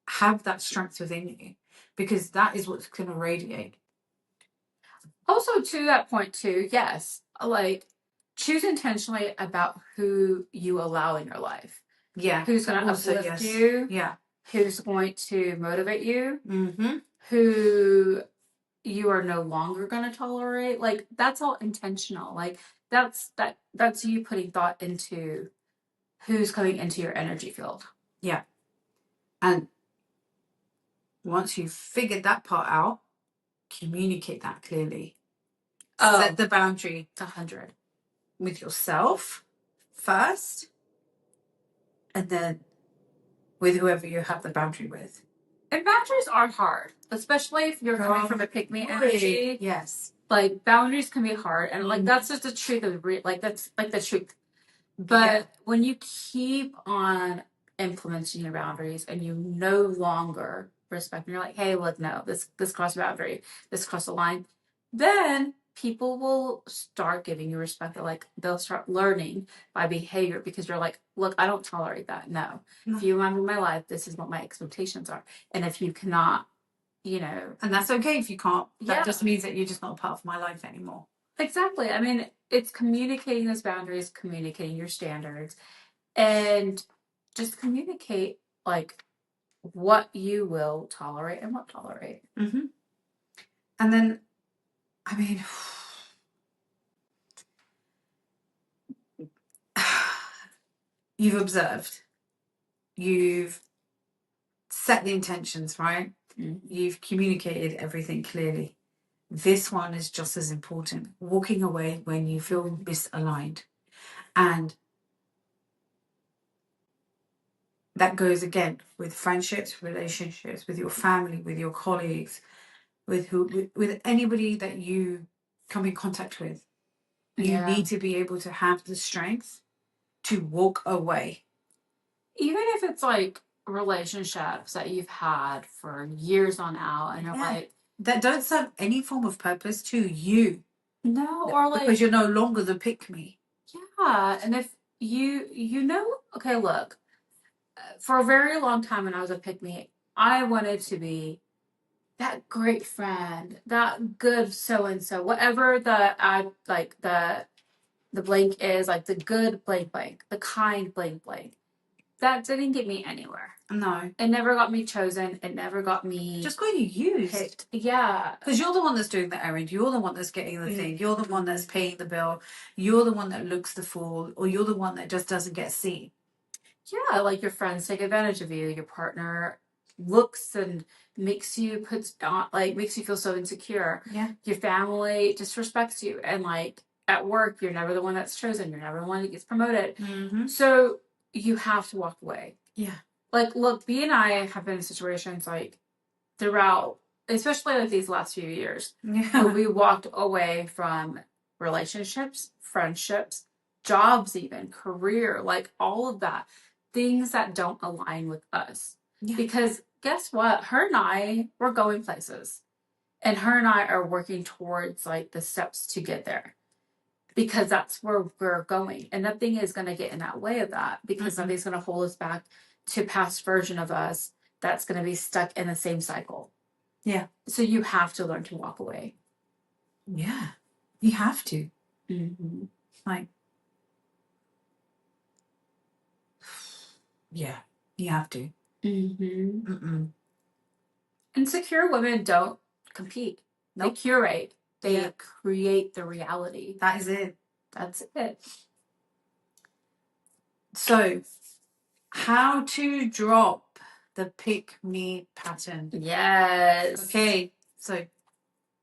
have that strength within you, because that is what's going to radiate. Also, to that point too, yes, like choose intentionally about who you allow in your life. Yeah. Who's going to uplift you. Yeah. Who's going to motivate you. Who you are no longer going to tolerate. Like, that's all intentional. Like, that's you putting thought into who's coming into your energy field. Yeah. And once you've figured that part out, communicate that clearly. Oh. Set the boundary 100 with yourself first, and then with whoever you have the boundary with. And boundaries are hard, especially if you're coming from a pick-me energy. Yes. Like, boundaries can be hard, and like that's just the truth of that's like the truth. But when you keep on implementing your boundaries and you no longer respect, and you're like, hey, look, no, this crossed a boundary, this crossed a line, then people will start giving you respect. Like, they'll start learning by behavior, because you're like, look, I don't tolerate that. No. If you want in my life, this is what my expectations are. And if you cannot, and that's okay if you can't. That just means that you're just not a part of my life anymore. Exactly. I mean, it's communicating those boundaries, communicating your standards, and just communicate like what you will tolerate and what tolerate. Mm-hmm. And then, I mean, you've observed, you've set the intentions, right? Mm-hmm. You've communicated everything clearly. This one is just as important. Walking away when you feel misaligned. And that goes again with friendships, relationships, with your family, with your colleagues, with anybody that you come in contact with. You need to be able to have the strength to walk away. Even if it's like relationships that you've had for years on out, and you're like, that don't serve any form of purpose to you. No, or like, because you're no longer the pick me. Yeah, and if okay, look, for a very long time when I was a pick me, I wanted to be that great friend, that good so and so, whatever the blank is, like the good blank blank, the kind blank blank. That didn't get me anywhere. No. It never got me chosen. It never got me just got you used. Picked. Yeah. Because you're the one that's doing the errand. You're the one that's getting the thing. You're the one that's paying the bill. You're the one that looks the fool. Or you're the one that just doesn't get seen. Yeah, like your friends take advantage of you. Your partner looks and makes you feel so insecure. Yeah. Your family disrespects you. And like at work, you're never the one that's chosen. You're never the one that gets promoted. Mm-hmm. So you have to walk away. Yeah. Like, look, B and I have been in situations like throughout, especially like these last few years, where we walked away from relationships, friendships, jobs, even career, like all of that, things that don't align with us. Yeah. Because guess what? Her and I were going places, and her and I are working towards like the steps to get there, because that's where we're going, and nothing is going to get in that way of that, because nothing's going to hold us back to past version of us that's going to be stuck in the same cycle. Yeah. So you have to learn to walk away. Yeah. You have to. Mm-hmm. Like, yeah, you have to. Mm-hmm. Mm-mm. Insecure women don't compete. Nope. They curate. They create the reality. That is it. That's it. So, how to drop the pick me pattern? Yes. Okay. So,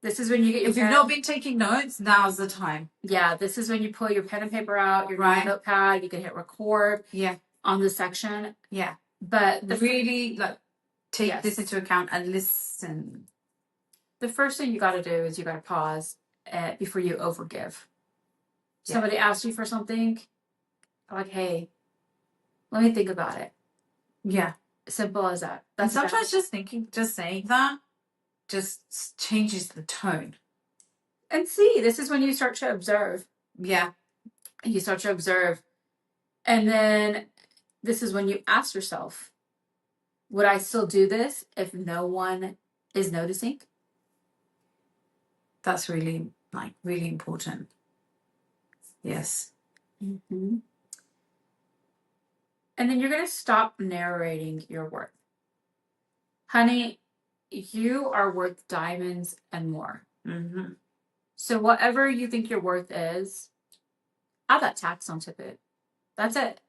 this is when you get your if you've not been taking notes, now's the time. Yeah, this is when you pull your pen and paper out, your notepad, you can hit record. Yeah. On the section. Yeah. But really take this into account and listen. The first thing you got to do is you got to pause before you overgive. Yeah. Somebody asks you for something, like, hey, let me think about it. Yeah. Simple as that. And sometimes just saying that just changes the tone. And see, this is when you start to observe. Yeah. You start to observe. And then this is when you ask yourself, would I still do this if no one is noticing? That's really important. Yes. Mm-hmm. And then you're going to stop narrating your worth. Honey, you are worth diamonds and more. Mm-hmm. So whatever you think your worth is, add that tax onto it. That's it.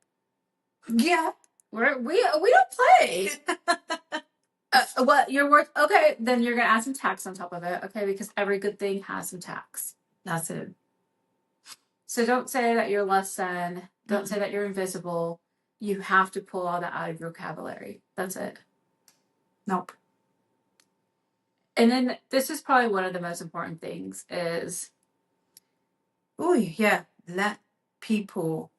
Yeah. We don't play. what you're worth. Okay, then you're gonna add some tax on top of it. Okay, because every good thing has some tax. That's it. So don't say that you're less than. Don't say that you're invisible. You have to pull all that out of your vocabulary. That's it. Nope. And then this is probably one of the most important things is, oh yeah, let people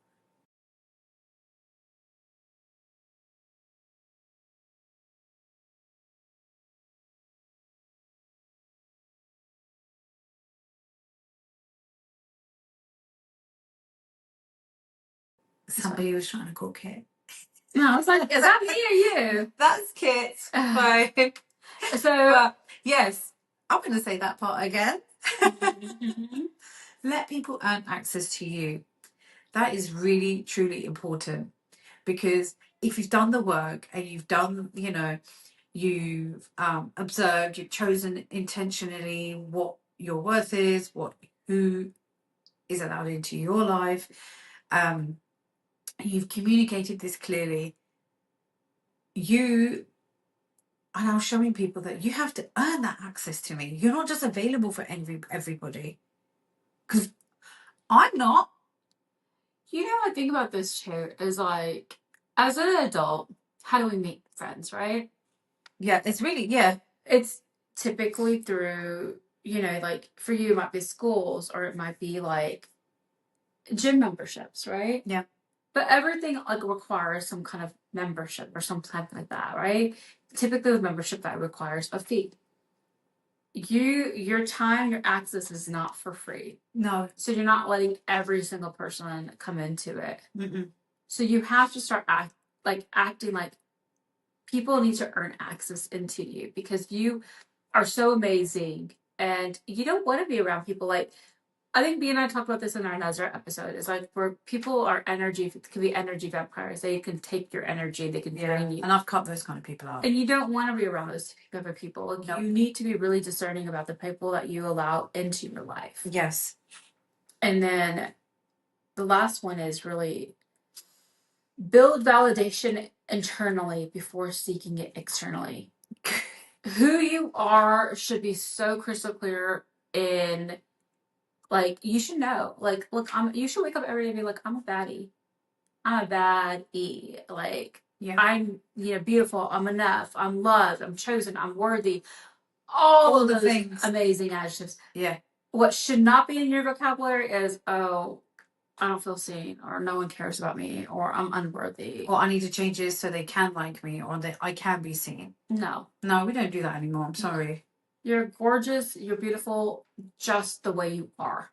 somebody was trying to call Kit. No, I was like, is that me or you? That's Kit. Bye. But yes, I'm going to say that part again. Let people earn access to you. That is really, truly important, because if you've done the work and you've done, you've observed, you've chosen intentionally what your worth is, who is allowed into your life, you've communicated this clearly, you are now showing people that you have to earn that access to me. You're not just available for everybody. Because I'm not. I think about this too is like, as an adult, how do we make friends, right? Yeah, it's really, it's typically through, like for you, it might be schools or it might be like gym memberships, right? Yeah. But everything like requires some kind of membership or something like that, right? Typically with membership, that requires a fee. Your time, your access is not for free. No. So you're not letting every single person come into it. Mm-mm. So you have to start acting like people need to earn access into you, because you are so amazing and you don't want to be around people like, I think B and I talked about this in our another episode. It's like where people are can be energy vampires. They can take your energy, they can drain you. And I've cut those kind of people out. And you don't want to be around those type of people. Like, nope. You need to be really discerning about the people that you allow into your life. Yes. And then the last one is really build validation internally before seeking it externally. Who you are should be so crystal clear in, like, you should know. Like, look, you should wake up every day and be like, I'm a baddie. I'm a baddie. Like, yeah. I'm, beautiful. I'm enough. I'm loved. I'm chosen. I'm worthy. All of the those things. amazing adjectives. Yeah. What should not be in your vocabulary is, oh, I don't feel seen, or no one cares about me, or I'm unworthy, or I need to change this so they can like me, or that I can be seen. No, we don't do that anymore. I'm sorry. You're gorgeous. You're beautiful, just the way you are,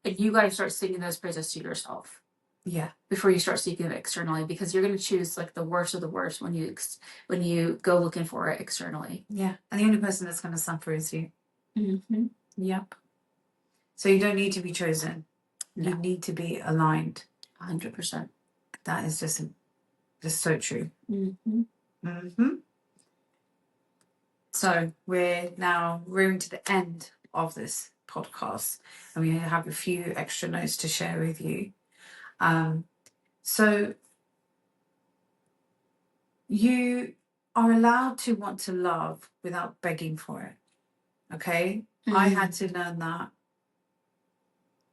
and you got to start singing those praises to yourself. Yeah. Before you start seeking it externally, because you're going to choose like the worst of the worst when you go looking for it externally. Yeah, and the only person that's going to suffer is you. Mm-hmm. Yep. So you don't need to be chosen. No. You need to be aligned. 100%. That is just so true. Mm-hmm. Mm-hmm. So we're nearing to the end of this podcast, and we have a few extra notes to share with you. So you are allowed to want to love without begging for it. Okay? Mm-hmm. I had to learn that,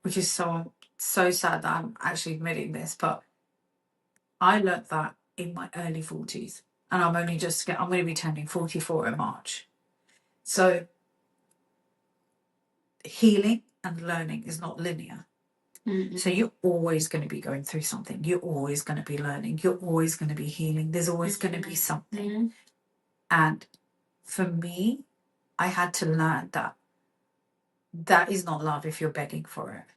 which is so sad that I'm actually admitting this, but I learned that in my early 40s, and I'm going to be turning 44 in March. So healing and learning is not linear. Mm-hmm. So you're always going to be going through something. You're always going to be learning. You're always going to be healing. There's always going to be something. Mm-hmm. And for me, I had to learn that is not love if you're begging for it.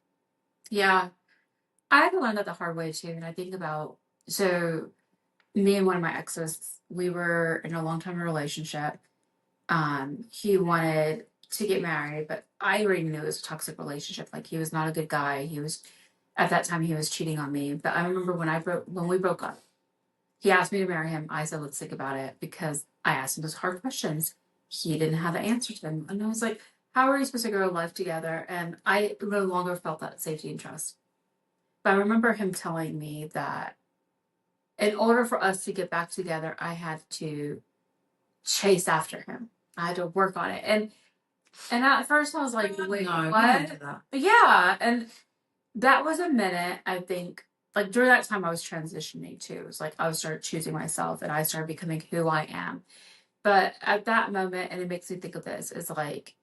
Yeah. I had to learn that the hard way too. And I think about, so me and one of my exes, we were in a long-term relationship. He wanted to get married, but I already knew it was a toxic relationship. Like, he was not a good guy. At that time, he was cheating on me. But I remember when we broke up, he asked me to marry him. I said, let's think about it, because I asked him those hard questions. He didn't have the answer to them. And I was like, how are you supposed to go life together? And I no longer felt that safety and trust. But I remember him telling me that in order for us to get back together, I had to chase after him. I had to work on it. And at first I was like, wait, No, what? you don't do that. Yeah. And that was a minute, I think, like during that time I was transitioning too. It was like I started choosing myself and I started becoming who I am. But at that moment, and it makes me think of this, is like,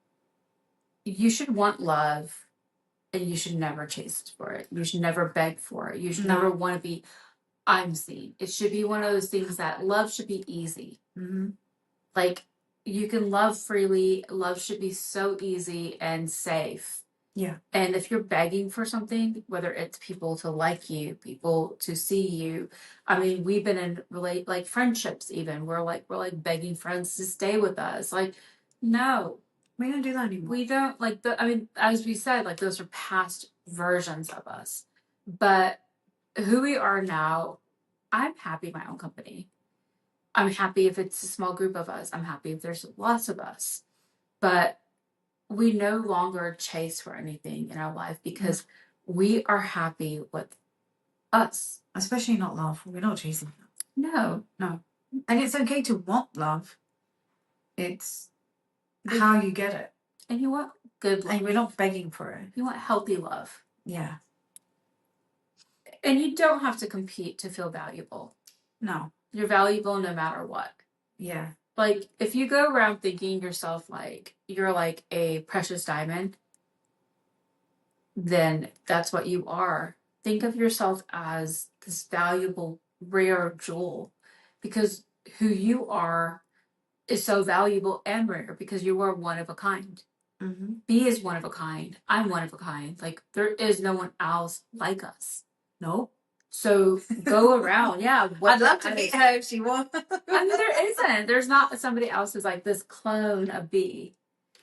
you should want love and you should never chase for it. You should never beg for it. You should never want to be, I'm seen. It should be one of those things that love should be easy. Mm-hmm. Like, you can love freely. Love should be so easy and safe. Yeah. And if you're begging for something, whether it's people to like you, people to see you, I mean, we've been in like friendships even. We're like begging friends to stay with us. Like, no, we don't do that anymore. We don't like I mean, as we said, like those are past versions of us. But who we are now, I'm happy in my own company. I'm happy if it's a small group of us. I'm happy if there's lots of us. But we no longer chase for anything in our life because we are happy with us. Especially not love. We're not chasing that. No. And it's okay to want love. It's how you get it. And you want good love. And we're not begging for it. You want healthy love. Yeah. And you don't have to compete to feel valuable. No. You're valuable no matter what. Yeah. Like, if you go around thinking yourself like you're like a precious diamond, then that's what you are. Think of yourself as this valuable, rare jewel, because who you are is so valuable and rare because you are one of a kind. Mm-hmm. B is one of a kind. I'm one of a kind. Like, there is no one else like us. No. So go around. Yeah. I'd love to meet her if she was. I mean, there isn't. There's not somebody else who's like this clone of B.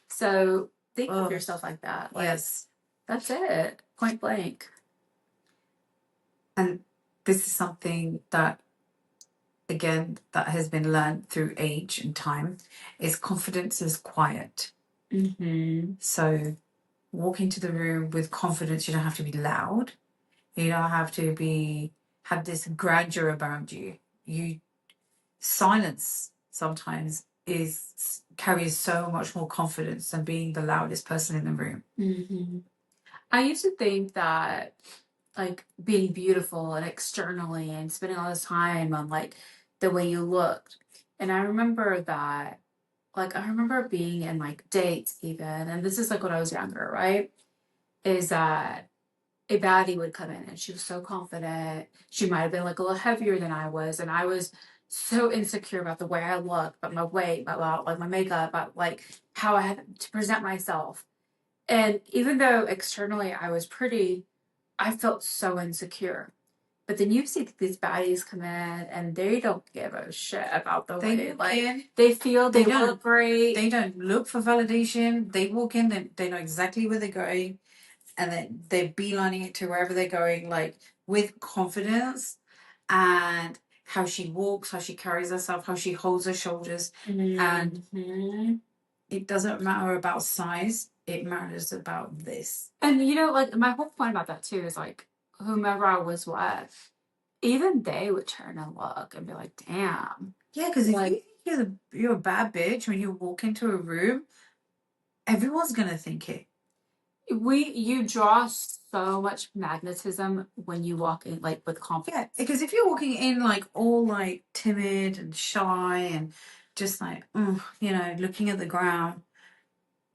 So think of yourself like that. Like, yes. That's it. Point blank. And this is something that, again, that has been learned through age and time, is confidence is quiet. Mm-hmm. So walk into the room with confidence. You don't have to be loud. You don't have to have this grandeur about you. Silence sometimes carries so much more confidence than being the loudest person in the room. Mm-hmm. I used to think that like being beautiful and externally and spending all this time on like the way you looked. And I remember that, like, I remember being in like dates even, and this is like when I was younger, right? Is that a baddie would come in and she was so confident. She might have been like a little heavier than I was, and I was so insecure about the way I looked, about my weight, about like my makeup, about like how I had to present myself. And even though externally I was pretty, I felt so insecure. But then you see these baddies come in and they don't give a shit about the way. Like, they feel they look great. They don't look for validation. They walk in, they know exactly where they're going, and then they're beelining it to wherever they're going, like with confidence. And how she walks, how she carries herself, how she holds her shoulders. Mm-hmm. And it doesn't matter about size. It matters about this. And, you know, like, my whole point about that, too, is, like, whomever I was with, even they would turn and look and be like, damn. Yeah, because if you think you're a bad bitch when you walk into a room, everyone's going to think it. You draw so much magnetism when you walk in, like, with confidence. Yeah, because if you're walking in, like, all, like, timid and shy and just, like, looking at the ground,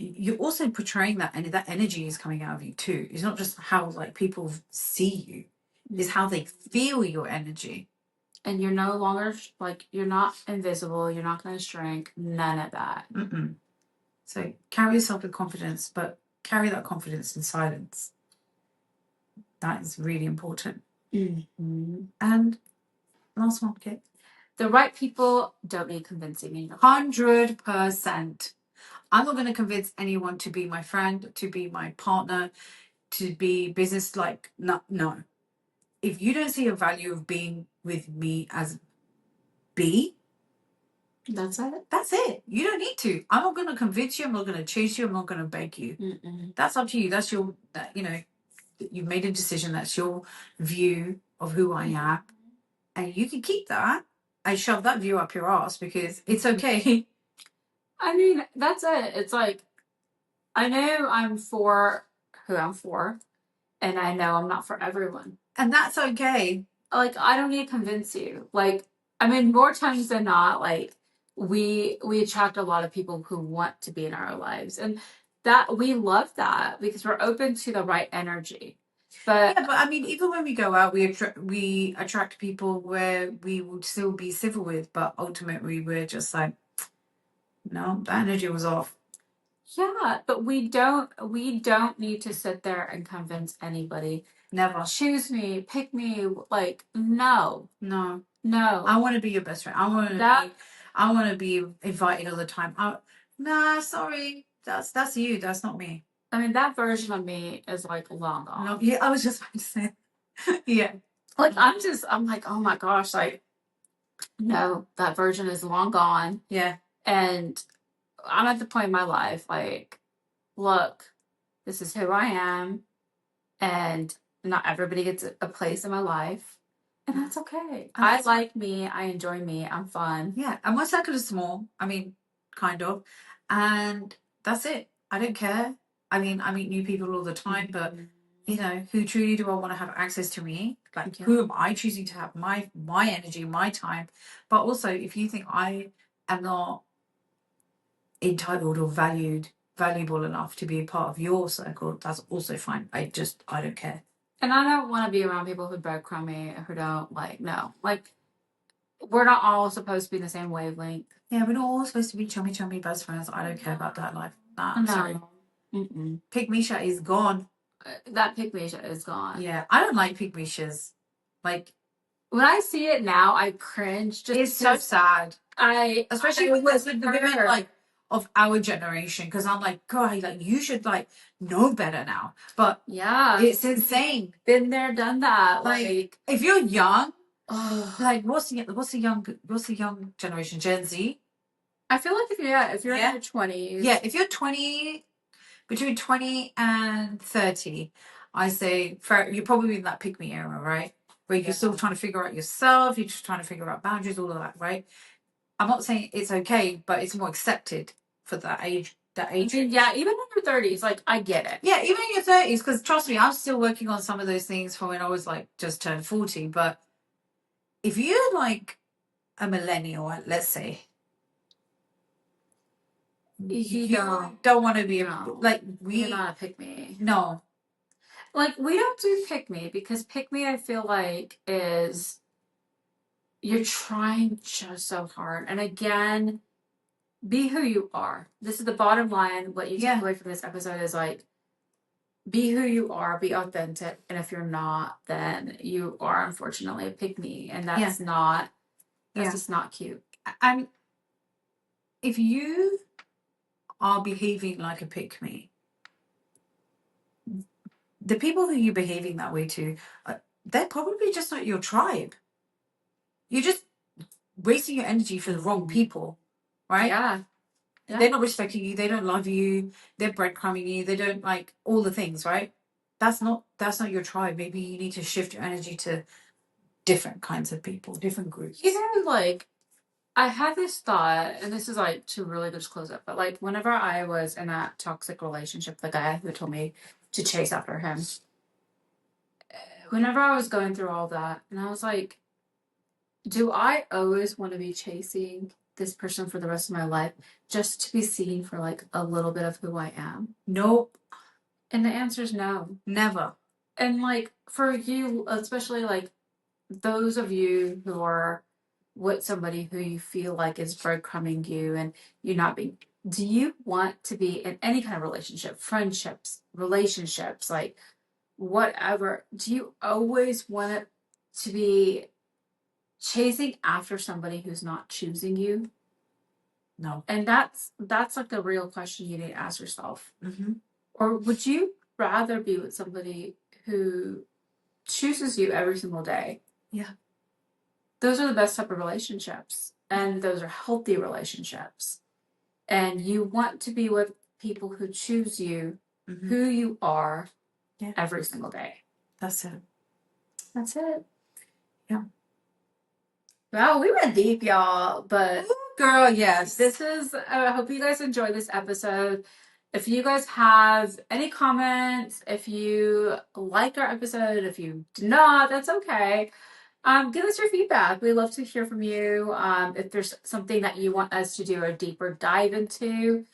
you're also portraying that, and that energy is coming out of you too. It's not just how like people see you, it's how they feel your energy. And you're no longer like, you're not invisible, you're not going to shrink, none of that. Mm-mm. So carry yourself with confidence, but carry that confidence in silence. That is really important. Mm-hmm. And last one, Kit. The right people don't need convincing. 100%. I'm not going to convince anyone to be my friend, to be my partner, to be business, like, no. If you don't see a value of being with me as B, that's it. That's it. You don't need to. I'm not going to convince you. I'm not going to chase you. I'm not going to beg you. Mm-mm. That's up to you. That's your, you've made a decision. That's your view of who I am. And you can keep that I shove that view up your ass because it's okay. I mean, that's it. It's like, I know I'm for who I'm for, and I know I'm not for everyone. And that's okay. Like, I don't need to convince you. Like, I mean, more times than not, like, we attract a lot of people who want to be in our lives, and that we love that because we're open to the right energy. But yeah, but I mean, even when we go out, we attract people where we would still be civil with, but ultimately we're just like, no, the energy was off. yeah, but we don't need to sit there and convince anybody. Never. Choose me, pick me. Like, no. I want to be your best friend. I want to be invited all the time. Nah, sorry, that's you. That's not me. I mean, that version of me is like long gone. No, yeah, I was just about to say. Yeah. Like, I'm like, oh my gosh, like, no, that version is long gone. Yeah. And I'm at the point in my life, like, look, this is who I am, and not everybody gets a place in my life, and that's okay. I like me, I enjoy me, I'm fun. Yeah, and my circle is small. I mean, kind of, and that's it. I don't care. I mean, I meet new people all the time, but you know, who truly do I want to have access to me? Like, who am I choosing to have my energy, my time? But also, if you think I am not entitled or valuable enough to be a part of your circle, that's also fine. I don't care. And I don't want to be around people who breadcrumb me, who don't like, we're not all supposed to be in the same wavelength. Yeah, we're not all supposed to be chummy best friends. I don't care about that life. Nah, sorry. Pick Misha is gone. That pick Misha is gone. Yeah, I don't like pick Mishas. Like, when I see it now, I cringe. It's so sad. Especially with the women like of our generation, because I'm like, God, like you should like know better now. But yeah, it's insane. Been there, done that. Like if you're young, like what's the young generation? Gen Z. I feel like if you're in your 20s. Yeah, if you're 20, between 20 and 30, I say you're probably in that pick me era, right? Where you're still trying to figure out yourself, you're just trying to figure out boundaries, all of that, right? I'm not saying it's okay, but it's more accepted for that age. I mean, yeah, even in your 30s, like I get it. Yeah, even in your 30s, because trust me, I'm still working on some of those things from when I was like just turned 40. But if you're like a millennial, let's say, you don't want to be like you're not a pick me. No. Like we don't do pick me because pick me I feel like is you're trying just so hard. And again, be who you are. This is the bottom line. What you take away from this episode is like, be who you are, be authentic. And if you're not, then you are unfortunately a pick me. And that's just not cute. And if you are behaving like a pick me, the people who you're behaving that way to, they're probably just not your tribe. You're just wasting your energy for the wrong people, right? Yeah. They're not respecting you. They don't love you. They're breadcrumbing you. They don't like all the things, right? That's not your tribe. Maybe you need to shift your energy to different kinds of people, different groups. You know, like I had this thought, and this is like to really just close up, but like whenever I was in that toxic relationship, the guy who told me to chase after him, whenever I was going through all that, and I was like, do I always want to be chasing this person for the rest of my life just to be seen for like a little bit of who I am? Nope. And the answer is no. Never. And like for you, especially like those of you who are with somebody who you feel like is breadcrumbing you and you're not being, do you want to be in any kind of relationship, friendships, relationships, like whatever, do you always want it to be chasing after somebody who's not choosing you? No. And that's like the real question you need to ask yourself. Mm-hmm. Or would you rather be with somebody who chooses you every single day? Yeah. Those are the best type of relationships. And those are healthy relationships. And you want to be with people who choose you, who you are, every single day. That's it. That's it. Yeah. Wow, we went deep, y'all, but Ooh, girl, yes. this is, I hope you guys enjoyed this episode. If you guys have any comments, if you liked our episode, if you do not, that's okay. Give us your feedback. We love to hear from you. If there's something that you want us to do a deeper dive into,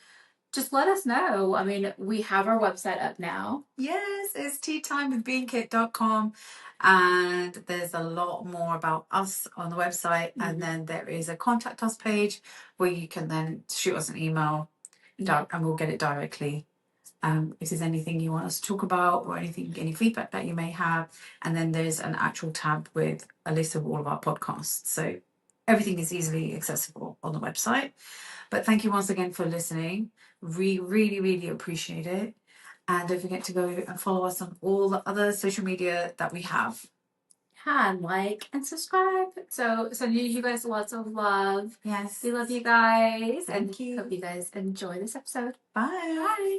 just let us know. I mean, we have our website up now. Yes, it's teatimewithbeingkit.com, and there's a lot more about us on the website. Mm-hmm. And then there is a contact us page where you can then shoot us an email, and we'll get it directly. If there's anything you want us to talk about or anything, any feedback that you may have. And then there's an actual tab with a list of all of our podcasts. So everything is easily accessible on the website. But thank you once again for listening. We really, really appreciate it. And don't forget to go and follow us on all the other social media that we have. Yeah, and like and subscribe. So sending you guys lots of love. Yes. We love you guys. Thank you. Hope you guys enjoy this episode. Bye. Bye.